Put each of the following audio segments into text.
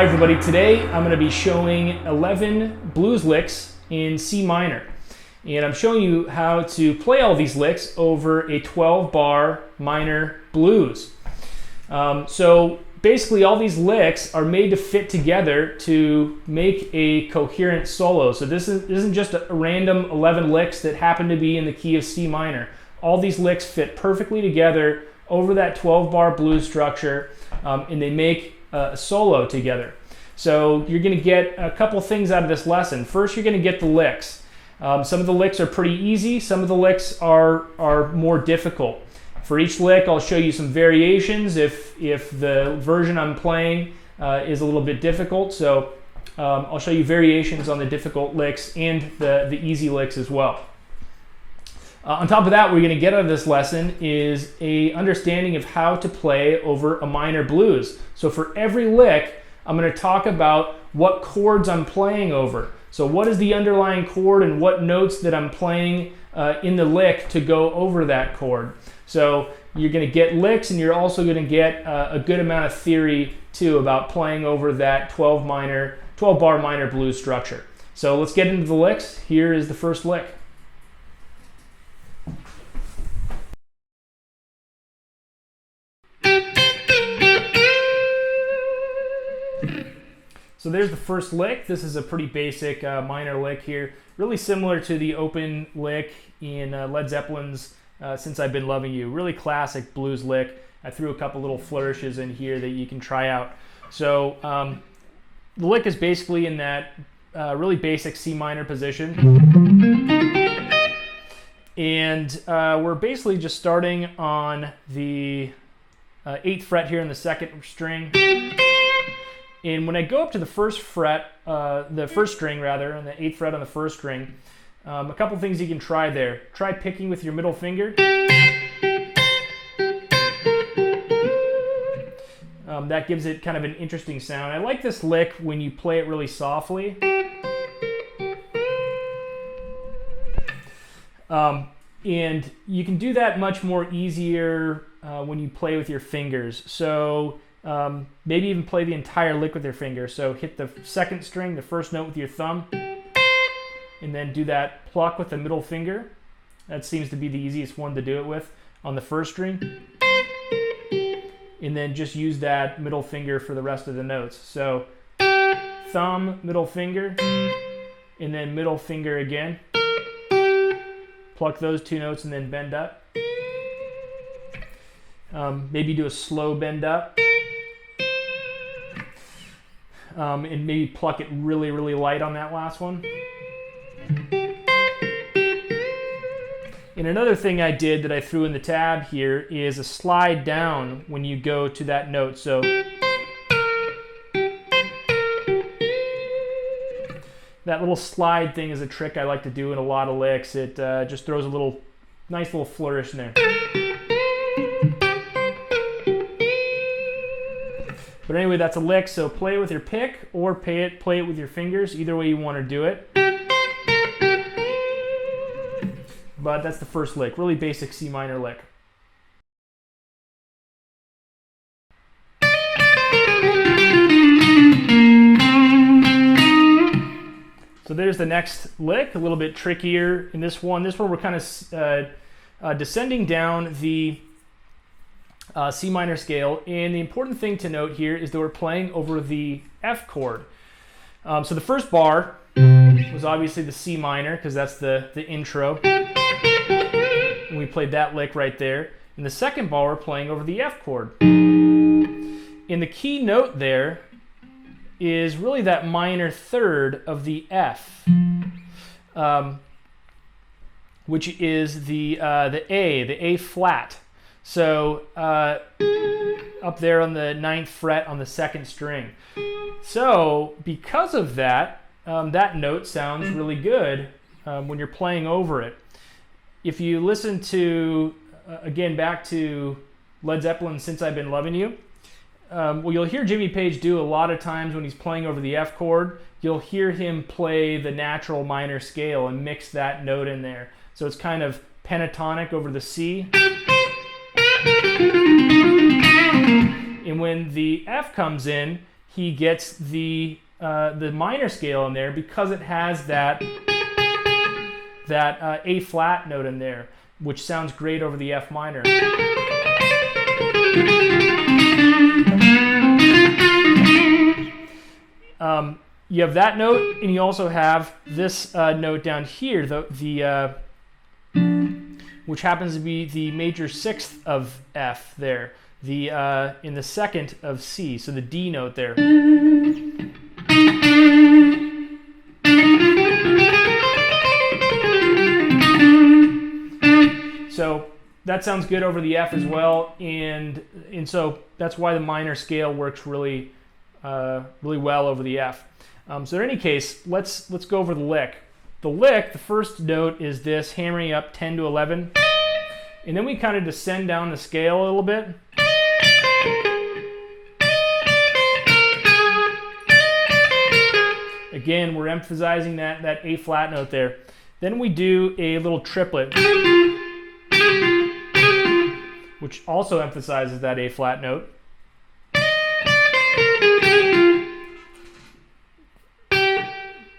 Hi everybody, today I'm going to be showing 11 blues licks in C minor. And I'm showing you how to play all these licks over a 12-bar minor blues. So basically all these licks are made to fit together to make a coherent solo. So this isn't just a random 11 licks that happen to be in the key of C minor. All these licks fit perfectly together over that 12-bar blues structure, and they make a solo together. So you're going to get a couple things out of this lesson. First, you're going to get the licks. Some of the licks are pretty easy. Some of the licks are more difficult. For each lick, I'll show you some variations if the version I'm playing is a little bit difficult. So I'll show you variations on the difficult licks and the easy licks as well. On top of that, what we're going to get out of this lesson is a understanding of how to play over a minor blues. So for every lick, I'm going to talk about what chords I'm playing over. So what is the underlying chord and what notes that I'm playing in the lick to go over that chord. So you're going to get licks, and you're also going to get a good amount of theory too about playing over that 12-bar minor blues structure. So let's get into the licks. Here is the first lick. So there's the first lick. This is a pretty basic minor lick here, really similar to the open lick in Led Zeppelin's Since I've Been Loving You. Really classic blues lick. I threw a couple little flourishes in here that you can try out. So the lick is basically in that really basic C minor position. And we're basically just starting on the 8th fret here in the 2nd string. And when I go up to the first fret, the first string rather, on the 8th fret on the 1st string, a couple things you can try there. Try picking with your middle finger. That gives it kind of an interesting sound. I like this lick when you play it really softly. And you can do that much more easier when you play with your fingers. So maybe even play the entire lick with your finger. So hit the 2nd string, the 1st note with your thumb, and then do that pluck with the middle finger. That seems to be the easiest one to do it with on the 1st string. And then just use that middle finger for the rest of the notes. So thumb, middle finger, and then middle finger again. Pluck those 2 notes and then bend up. Maybe do a slow bend up. And maybe pluck it really, really light on that last one. And another thing I did that I threw in the tab here is a slide down when you go to that note. So that little slide thing is a trick I like to do in a lot of licks. It just throws a nice little flourish in there. But anyway, that's a lick, so play it with your pick or play it with your fingers, either way you want to do it. But that's the first lick, really basic C minor lick. So there's the next lick, a little bit trickier in this one. This one we're kind of descending down the C minor scale, and the important thing to note here is that we're playing over the F chord. So the first bar was obviously the C minor because that's the intro, and we played that lick right there. And the second bar we're playing over the F chord. And the key note there is really that minor third of the F, which is the A flat. So up there on the 9th fret on the 2nd string. So because of that, that note sounds really good when you're playing over it. If you listen to, again, back to Led Zeppelin, Since I've Been Loving You, well, you'll hear Jimmy Page do a lot of times when he's playing over the F chord, you'll hear him play the natural minor scale and mix that note in there. So it's kind of pentatonic over the C. And when the F comes in, he gets the minor scale in there because it has that A flat note in there, which sounds great over the F minor. You have that note, and you also have this note down here, which happens to be the major sixth of F there, in the second of C, so the D note there. So that sounds good over the F as well, and so that's why the minor scale works really well over the F. So in any case, let's go over the lick. The lick, the first note is this, hammering up 10 to 11, and then we kind of descend down the scale a little bit. Again, we're emphasizing that A flat note there. Then we do a little triplet, which also emphasizes that A flat note.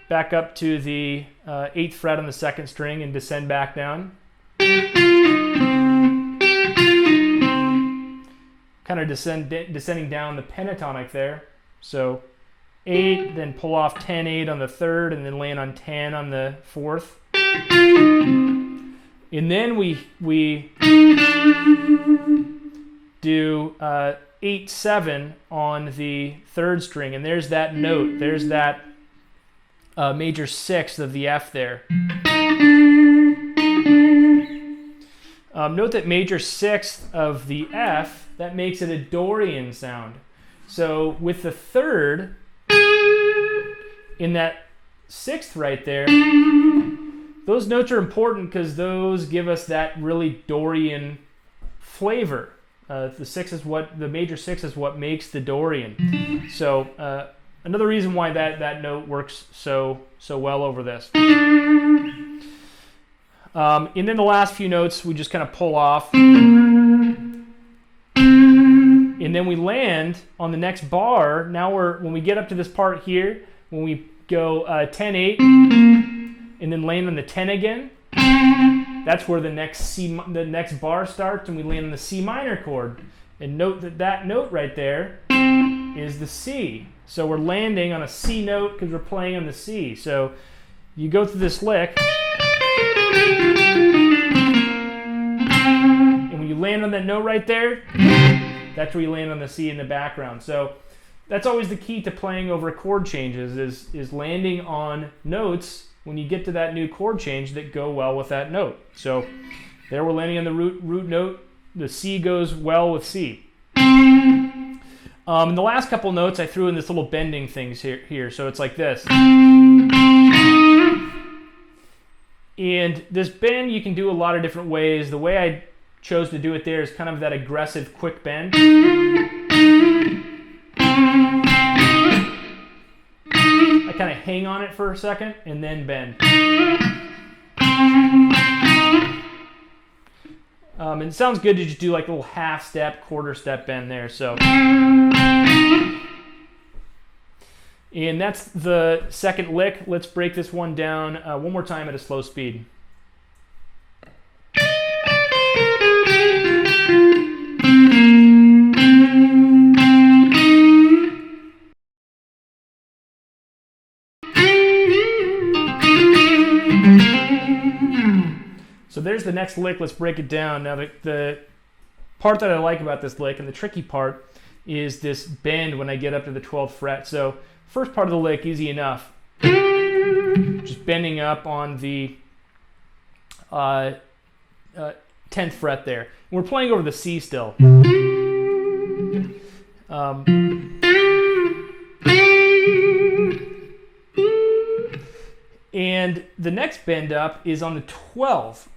Back up to the 8th fret on the 2nd string and descend back down. Kind of descending down the pentatonic there. So 8, then pull off 10, 8 on the 3rd, and then land on 10 on the 4th. And then we do 8, 7 on the 3rd string, and there's that note. There's that major sixth of the F there. Note that major sixth of the F, that makes it a Dorian sound. So with the 3rd, in that 6th right there, those notes are important because those give us that really Dorian flavor. The major 6 is what makes the Dorian. So another reason why that note works so well over this. And then the last few notes we just kind of pull off. And then we land on the next bar. Now when we get up to this part here, when we go 10, 8, and then land on the 10 again, that's where the next bar starts, and we land on the C minor chord. And note that note right there is the C. So we're landing on a C note because we're playing on the C. So you go through this lick, and when you land on that note right there, that's where you land on the C in the background. So that's always the key to playing over chord changes, is landing on notes when you get to that new chord change that go well with that note. So there we're landing on the root note. The C goes well with C. And the last couple notes I threw in this little bending things here. So it's like this. And this bend you can do a lot of different ways. The way I chose to do it there is kind of that aggressive quick bend. I kind of hang on it for a second and then bend. And it sounds good to just do like a little half step, quarter step bend there. So, and that's the second lick. Let's break this one down one more time at a slow speed. So there's the next lick. Let's break it down. Now the part that I like about this lick, and the tricky part, is this bend when I get up to the 12th fret. So first part of the lick, easy enough. Just bending up on the 10th fret there. And we're playing over the C still. And the next bend up is on the 12th.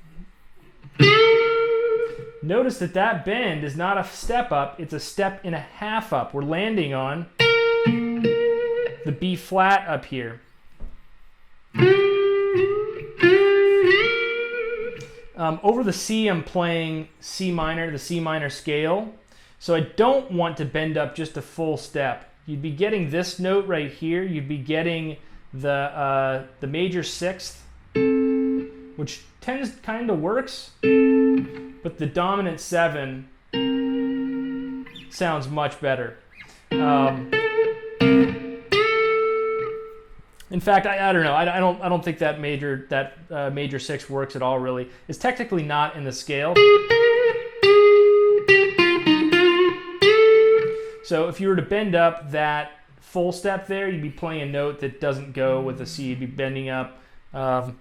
Notice that bend is not a step up, it's a step and a half up. We're landing on the B flat up here. Over the C, I'm playing C minor, the C minor scale. So I don't want to bend up just a full step. you'd be getting this note right here. You'd be getting the major sixth, which kind of works, but the dominant 7 sounds much better. In fact, I don't know. I don't think that major 6 works at all. Really, it's technically not in the scale. So if you were to bend up that full step there, you'd be playing a note that doesn't go with the C. You'd be bending up to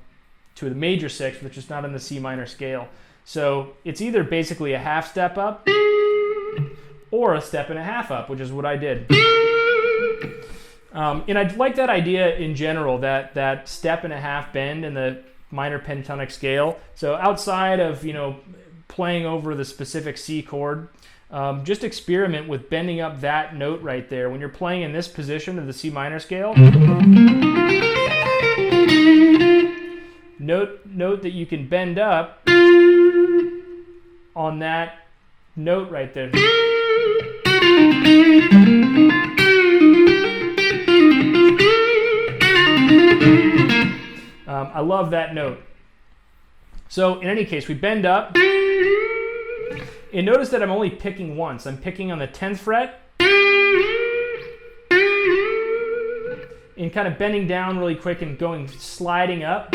the major 6, which is not in the C minor scale. So it's either basically a half step up or a step and a half up, which is what I did. And I like that idea in general, that step and a half bend in the minor pentatonic scale. So outside of, you know, playing over the specific C chord, just experiment with bending up that note right there. When you're playing in this position of the C minor scale, note that you can bend up on that note right there. I love that note. So in any case, we bend up. And notice that I'm only picking once. I'm picking on the 10th fret and kind of bending down really quick and sliding up.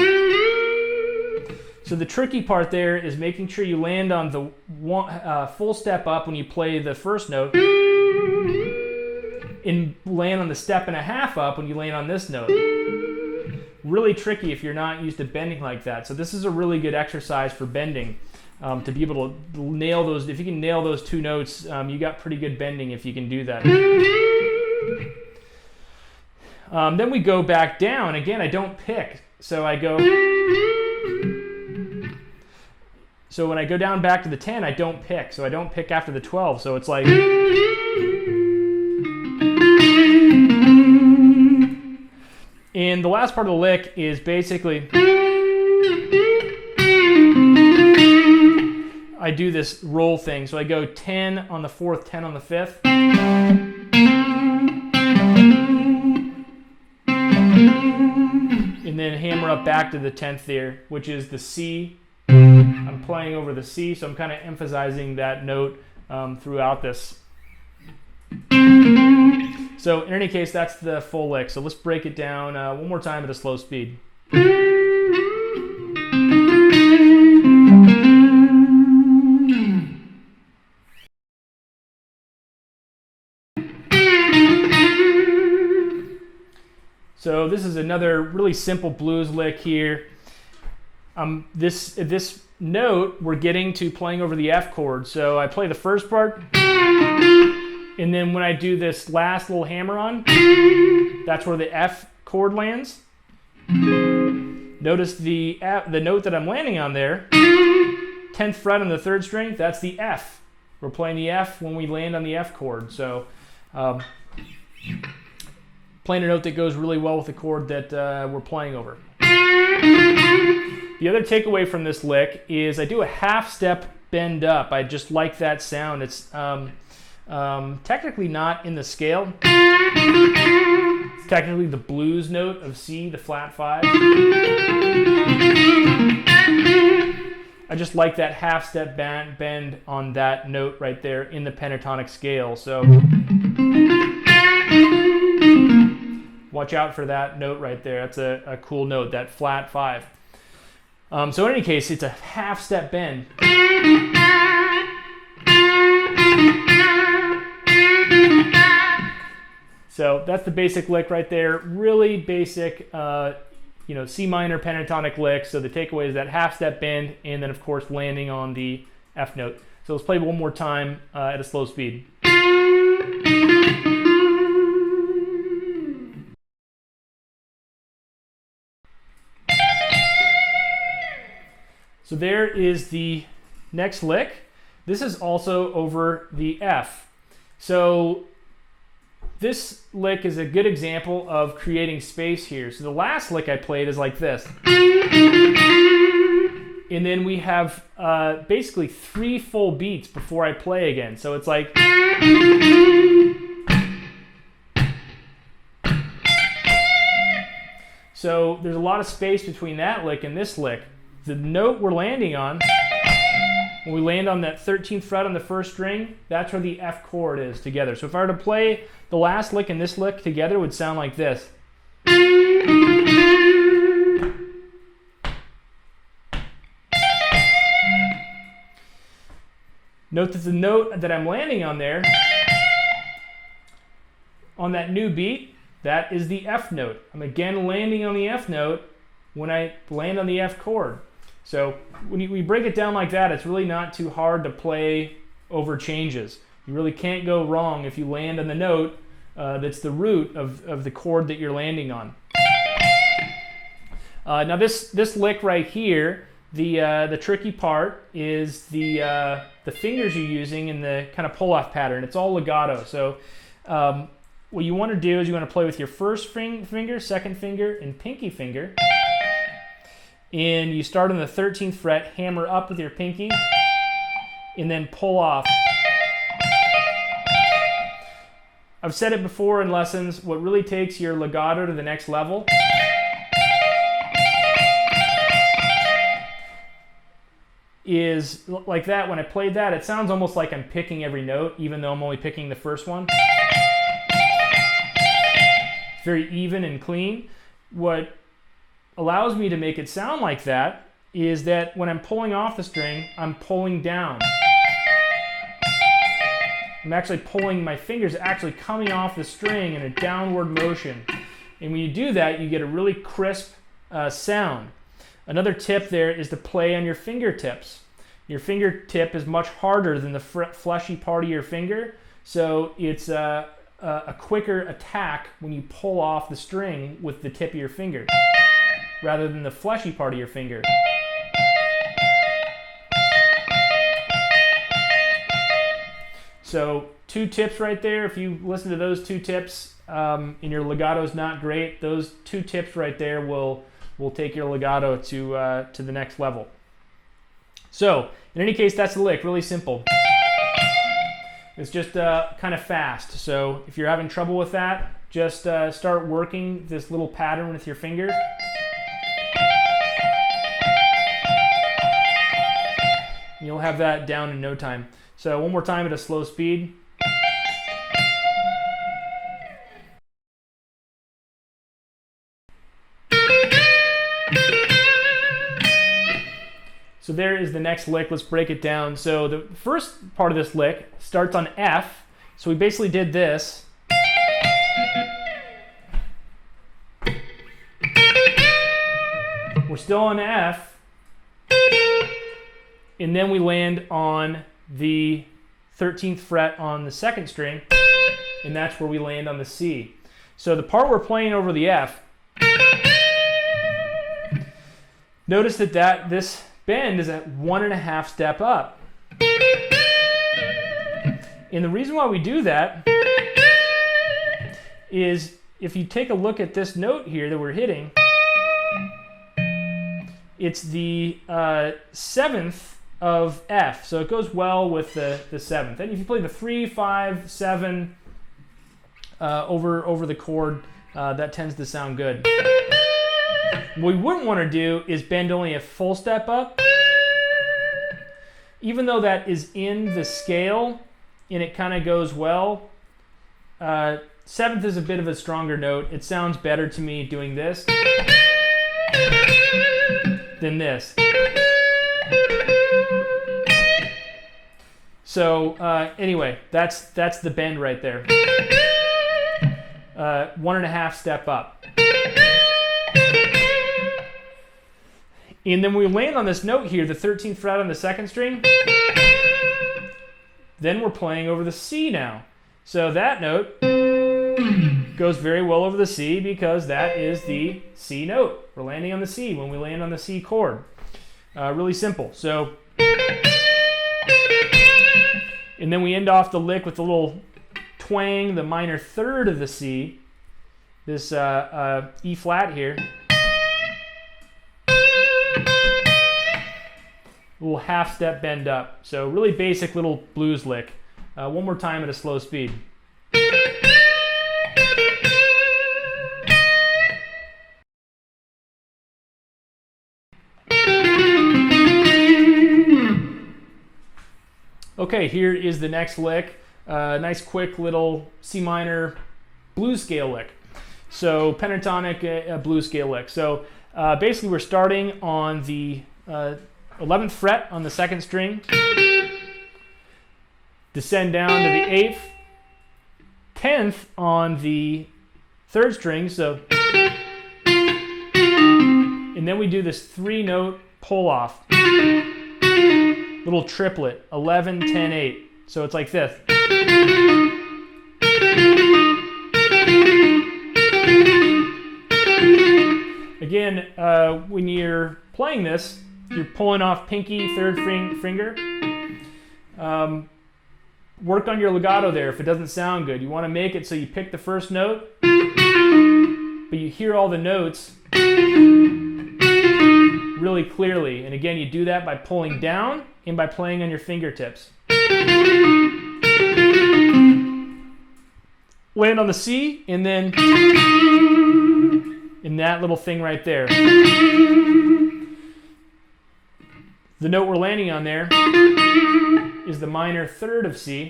So the tricky part there is making sure you land on the full step up when you play the first note and land on the step and a half up when you land on this note. Really tricky if you're not used to bending like that. So this is a really good exercise for bending. To be able to nail those, if you can nail those 2 notes, you got pretty good bending if you can do that. Then we go back down. Again, I don't pick. So I go. So when I go down back to the 10, I don't pick. So I don't pick after the 12. So it's like. And the last part of the lick is basically. I do this roll thing. So I go 10 on the 4th, 10 on the 5th. And then hammer up back to the 10th there, which is the C. I'm playing over the C, so I'm kind of emphasizing that note throughout this. So in any case, that's the full lick. So let's break it down one more time at a slow speed. So this is another really simple blues lick here. This note, we're getting to playing over the F chord. So I play the first part, and then when I do this last little hammer on, that's where the F chord lands. Notice the note that I'm landing on there, 10th fret on the 3rd string, that's the F. We're playing the F when we land on the F chord. So playing a note that goes really well with the chord that we're playing over. The other takeaway from this lick is I do a half step bend up. I just like that sound. It's technically not in the scale. It's technically the blues note of C, the flat 5. I just like that half step bend on that note right there in the pentatonic scale. So watch out for that note right there. That's a cool note, that flat 5. So in any case, it's a half step bend. So that's the basic lick right there. Really basic, C minor pentatonic lick. So the takeaway is that half step bend, and then of course landing on the F note. So let's play one more time at a slow speed. So there is the next lick. This is also over the F. So this lick is a good example of creating space here. So the last lick I played is like this. And then we have basically 3 full beats before I play again. So it's like. So there's a lot of space between that lick and this lick. The note we're landing on, when we land on that 13th fret on the first string, that's where the F chord is together. So if I were to play the last lick and this lick together, it would sound like this. Note that the note that I'm landing on there, on that new beat, that is the F note. I'm again landing on the F note when I land on the F chord. So when we break it down like that, it's really not too hard to play over changes. You really can't go wrong if you land on the note that's the root of the chord that you're landing on. Now this lick right here, the tricky part is the fingers you're using in the kind of pull-off pattern. It's all legato. So what you want to do is you want to play with your first finger, second finger, and pinky finger. And you start on the 13th fret, hammer up with your pinky, and then pull off. I've said it before in lessons, what really takes your legato to the next level is like that. When I played that, it sounds almost like I'm picking every note, even though I'm only picking the first one. It's very even and clean. What allows me to make it sound like that is that when I'm pulling off the string, I'm pulling down. I'm actually pulling, my fingers actually coming off the string in a downward motion. And when you do that, you get a really crisp sound. Another tip there is to play on your fingertips. Your fingertip is much harder than the fleshy part of your finger, so it's a quicker attack when you pull off the string with the tip of your finger, rather than the fleshy part of your finger. So 2 tips right there. If you listen to those 2 tips and your legato is not great, those 2 tips right there will take your legato to the next level. So in any case, that's the lick. Really simple. It's just kind of fast. So if you're having trouble with that, just start working this little pattern with your fingers. You'll have that down in no time. So one more time at a slow speed. So there is the next lick. Let's break it down. So the first part of this lick starts on F. So we basically did this. We're still on F. And then we land on the 13th fret on the second string, and that's where we land on the C. So the part we're playing over the F, notice that this bend is at 1.5 step up. And the reason why we do that is if you take a look at this note here that we're hitting, it's the 7th of F, so it goes well with the 7th. And if you play the 3, 5, 7 over the chord, that tends to sound good. What we wouldn't want to do is bend only a full step up. Even though that is in the scale and it kind of goes well, 7th is a bit of a stronger note. It sounds better to me doing this than this. So anyway, that's the bend right there. 1.5 step up. And then we land on this note here, the 13th fret on the second string. Then we're playing over the C now. So that note goes very well over the C because that is the C note. We're landing on the C when we land on the C chord. Really simple. So, and then we end off the lick with a little twang, the minor third of the C, this E flat here. A little half step bend up. So really basic little blues lick. One more time at a slow speed. Okay, here is the next lick. Nice quick little C minor blues scale lick. So pentatonic blues scale lick. So basically we're starting on the 11th fret on the 2nd string, descend down to the 8th, 10th on the 3rd string, so, and then we do this 3-note pull off, little triplet, 11, 10, 8. So it's like this. Again, when you're playing this, you're pulling off pinky, 3rd finger. Work on your legato there if it doesn't sound good. You want to make it so you pick the first note, but you hear all the notes really clearly. And again, you do that by pulling down and by playing on your fingertips. Land on the C, and then in that little thing right there. The note we're landing on there is the minor 3rd of C,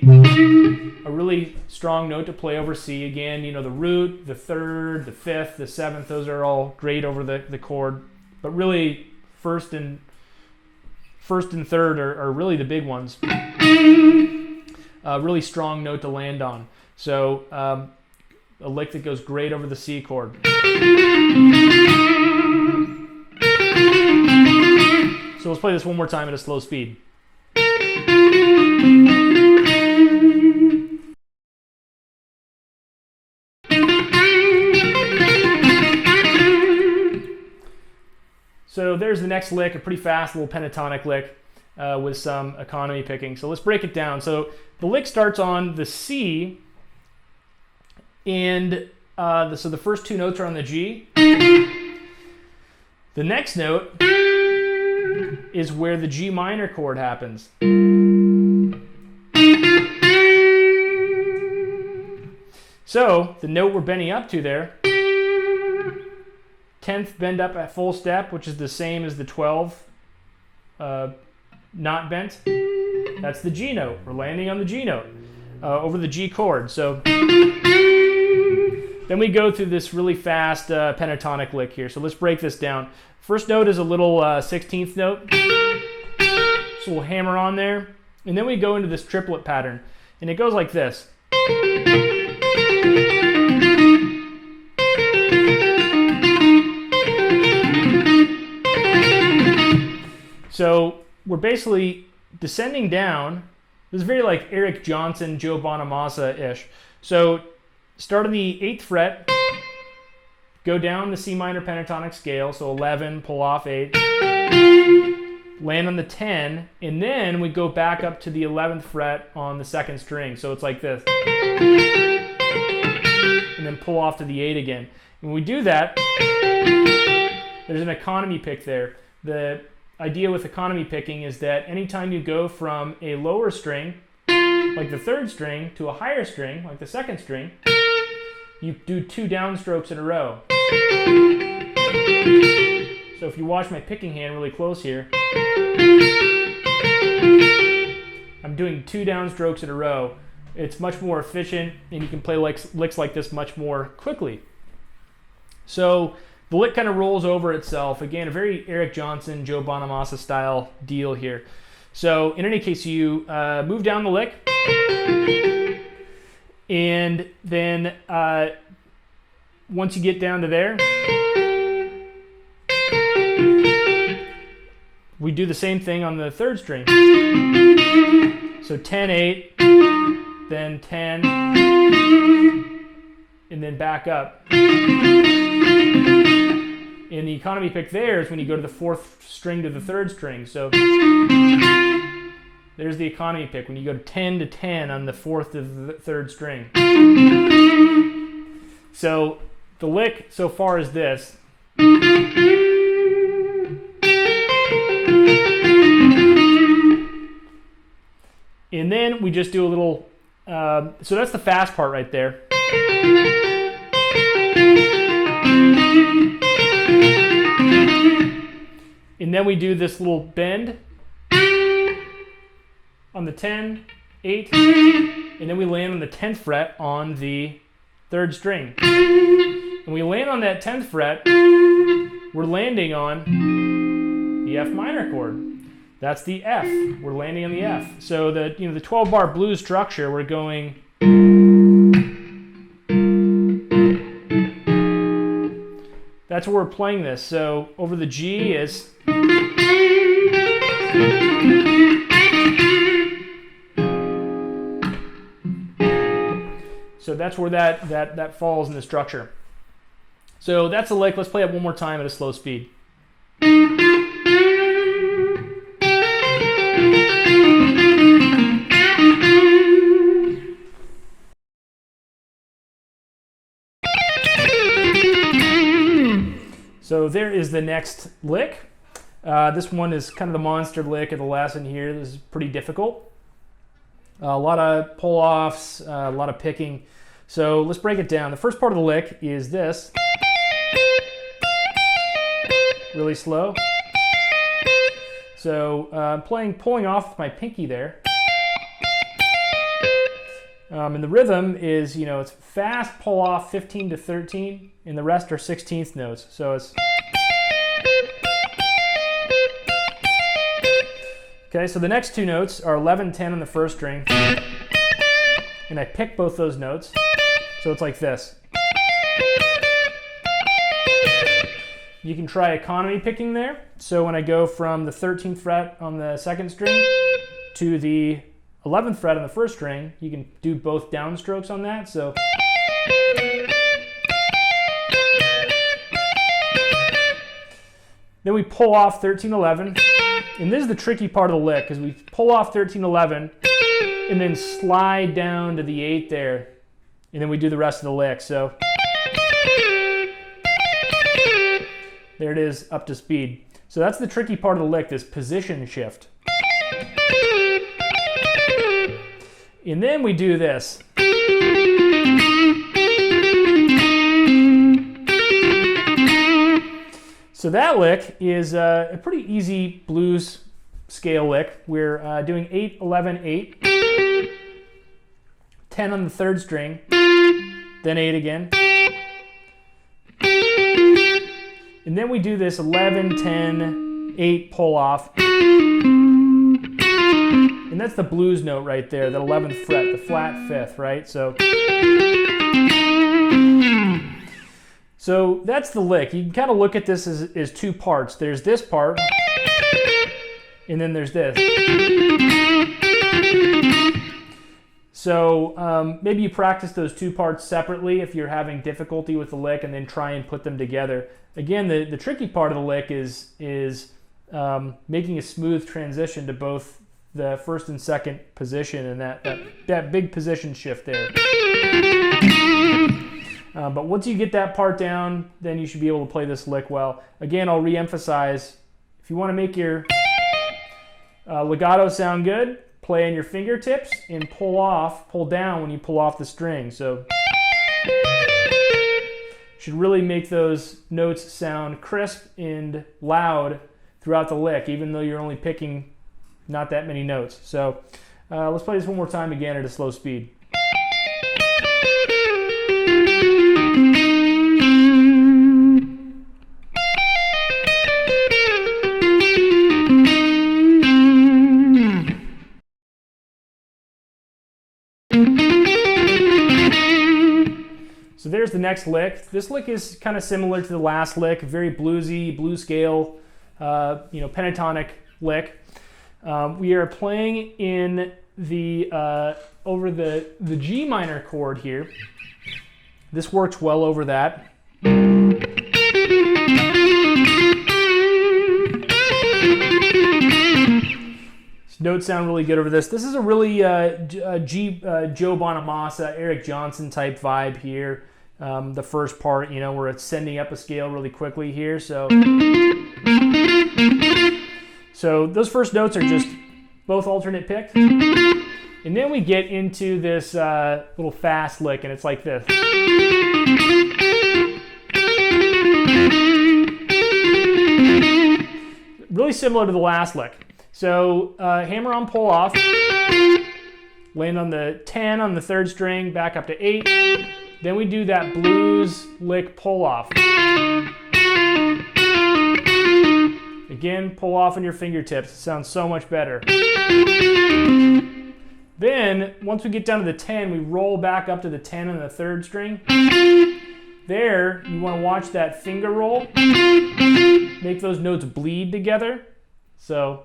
a really strong note to play over C. Again, you know, the root, the 3rd, the 5th, the 7th, those are all great over the chord, but really first and 3rd are really the big ones. A really strong note to land on. So a lick that goes great over the C chord. So let's play this one more time at a slow speed. So there's the next lick, a pretty fast little pentatonic lick with some economy picking. So let's break it down. So the lick starts on the C, and so the first 2 notes are on the G. The next note is where the G minor chord happens. So the note we're bending up to there, 10th bend up at full step, which is the same as the 12th not bent. That's the G note. We're landing on the G note over the G chord. So then we go through this really fast pentatonic lick here. So let's break this down. First note is a little 16th note. So we'll hammer on there. And then we go into this triplet pattern. And it goes like this. So we're basically descending down. This is very like Eric Johnson, Joe Bonamassa-ish. So start on the 8th fret, go down the C minor pentatonic scale, so 11, pull off 8, land on the 10, and then we go back up to the 11th fret on the 2nd string. So it's like this. And then pull off to the 8 again. When we do that, there's an economy pick there. The idea with economy picking is that anytime you go from a lower string, like the 3rd string, to a higher string, like the 2nd string, you do 2 downstrokes in a row. So if you watch my picking hand really close here, I'm doing 2 downstrokes in a row. It's much more efficient, and you can play licks like this much more quickly. So the lick kind of rolls over itself. Again, a very Eric Johnson, Joe Bonamassa style deal here. So in any case, you move down the lick, and then once you get down to there, we do the same thing on the 3rd string. So 10, 8, then 10, and then back up. And the economy pick there is when you go to the 4th string to the 3rd string. So there's the economy pick when you go to 10 to 10 on the 4th to the 3rd string. So the lick so far is this. And then we just do a little, so that's the fast part right there. And then we do this little bend. on the 10, 8, and then we land on the 10th fret on the 3rd string. When we land on that 10th fret, we're landing on the F minor chord. That's the F. We're landing on the F. So the 12-bar blues structure, we're going. That's where we're playing this. So over the G is. So that's where that falls in the structure. So that's a lick. Let's play it one more time at a slow speed. So there is the next lick. This one is kind of the monster lick of the lesson here. This is pretty difficult. A lot of pull-offs, a lot of picking. So let's break it down. The first part of the lick is this. Really slow. So I'm pulling off with my pinky there. And the rhythm is, it's fast pull off 15 to 13, and the rest are 16th notes. So it's. Okay, so the next two notes are 11, 10 on the first string, and I pick both those notes. So it's like this. You can try economy picking there. So when I go from the 13th fret on the second string to the 11th fret on the first string, you can do both downstrokes on that. So then we pull off 13, 11, and this is the tricky part of the lick, because we pull off 13, 11, and then slide down to the 8 there, and then we do the rest of the lick. So there it is, up to speed. So that's the tricky part of the lick, this position shift. And then we do this. So that lick is a pretty easy blues scale lick. We're doing 8, 11, 8, 10 on the third string, then 8 again. And then we do this 11, 10, 8 pull off. And that's the blues note right there, that 11th fret, the flat 5th, right? So that's the lick. You can kind of look at this as two parts. There's this part, and then there's this. So maybe you practice those two parts separately if you're having difficulty with the lick, and then try and put them together. Again, the tricky part of the lick is making a smooth transition to both the first and second position, and that big position shift there. But once you get that part down, then you should be able to play this lick well. Again, I'll re-emphasize, if you want to make your legato sound good, play on your fingertips and pull down when you pull off the string. So should really make those notes sound crisp and loud throughout the lick, even though you're only picking not that many notes. So let's play this one more time again at a slow speed. So there's the next lick. This lick is kind of similar to the last lick, very bluesy, blues scale, pentatonic lick. We are playing in the over the G minor chord here. This works well over that. Notes sound really good over this. This is a really Joe Bonamassa, Eric Johnson type vibe here. The first part, we're ascending up a scale really quickly here. So those first notes are just both alternate picked. And then we get into this little fast lick, and it's like this. Really similar to the last lick. So hammer on pull off, land on the 10 on the 3rd string, back up to 8. Then we do that blues lick pull off. Again, pull off on your fingertips. It sounds so much better. Then, once we get down to the 10, we roll back up to the 10 on the 3rd string. There, you want to watch that finger roll. Make those notes bleed together. So.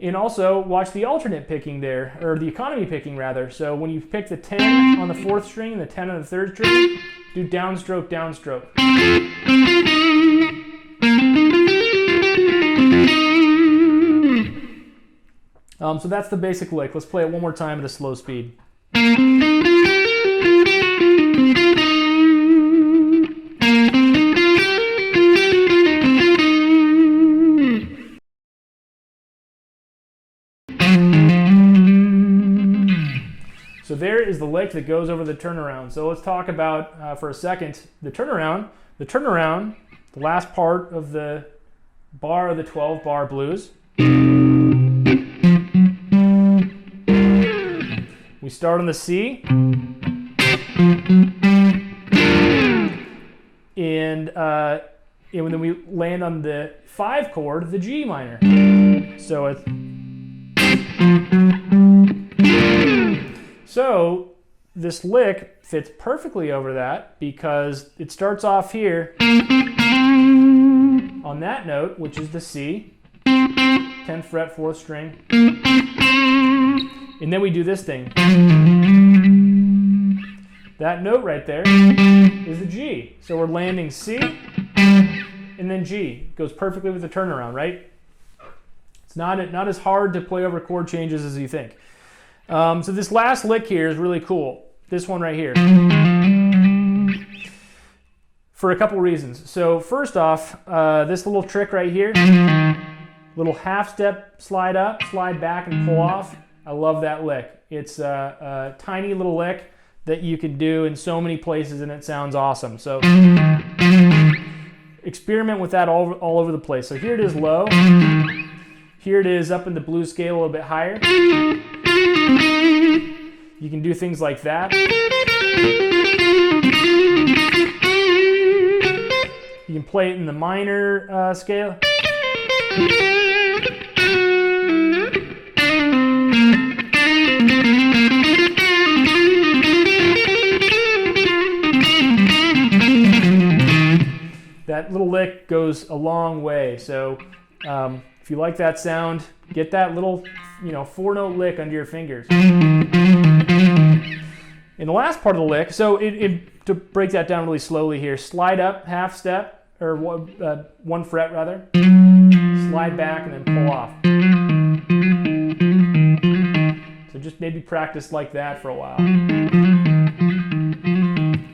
And also watch the alternate picking there, or the economy picking rather. So when you pick the 10 on the 4th string and the 10 on the 3rd string, do downstroke, downstroke. So that's the basic lick. Let's play it one more time at a slow speed. So there is the lick that goes over the turnaround. So let's talk about, for a second, the turnaround. The turnaround, the last part of the bar of the 12-bar blues. We start on the C. And then we land on the 5 chord, the G minor. So it's... So this lick fits perfectly over that because it starts off here on that note, which is the C, 10th fret, 4th string, and then we do this thing. That note right there is the G. So we're landing C and then G. It goes perfectly with the turnaround, right? It's not as hard to play over chord changes as you think. So this last lick here is really cool. This one right here. For a couple reasons. So first off, this little trick right here, little half step slide up, slide back and pull off. I love that lick. It's a tiny little lick that you can do in so many places and it sounds awesome. So experiment with that all over the place. So here it is low. Here it is up in the blues scale a little bit higher. You can do things like that. You can play it in the minor scale. That little lick goes a long way. So if you like that sound, get that little 4-note lick under your fingers. In the last part of the lick, so to break that down really slowly here, slide up half step, or 1 fret rather, slide back and then pull off. So just maybe practice like that for a while.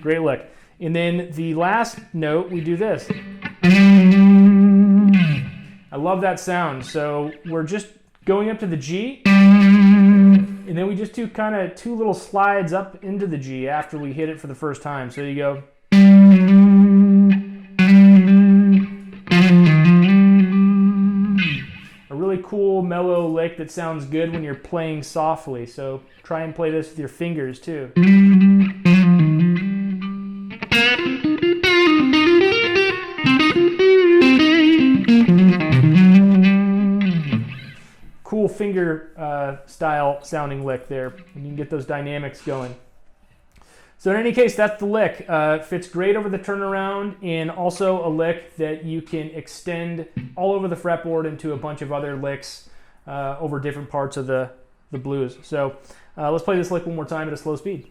Great lick. And then the last note, we do this. I love that sound. So we're just going up to the G, and then we just do kind of 2 little slides up into the G after we hit it for the first time. So you go. A really cool mellow lick that sounds good when you're playing softly. So try and play this with your fingers too. Cool finger style sounding lick there, and you can get those dynamics going. So in any case, that's the lick. Fits great over the turnaround, and also a lick that you can extend all over the fretboard into a bunch of other licks over different parts of the blues. So let's play this lick one more time at a slow speed.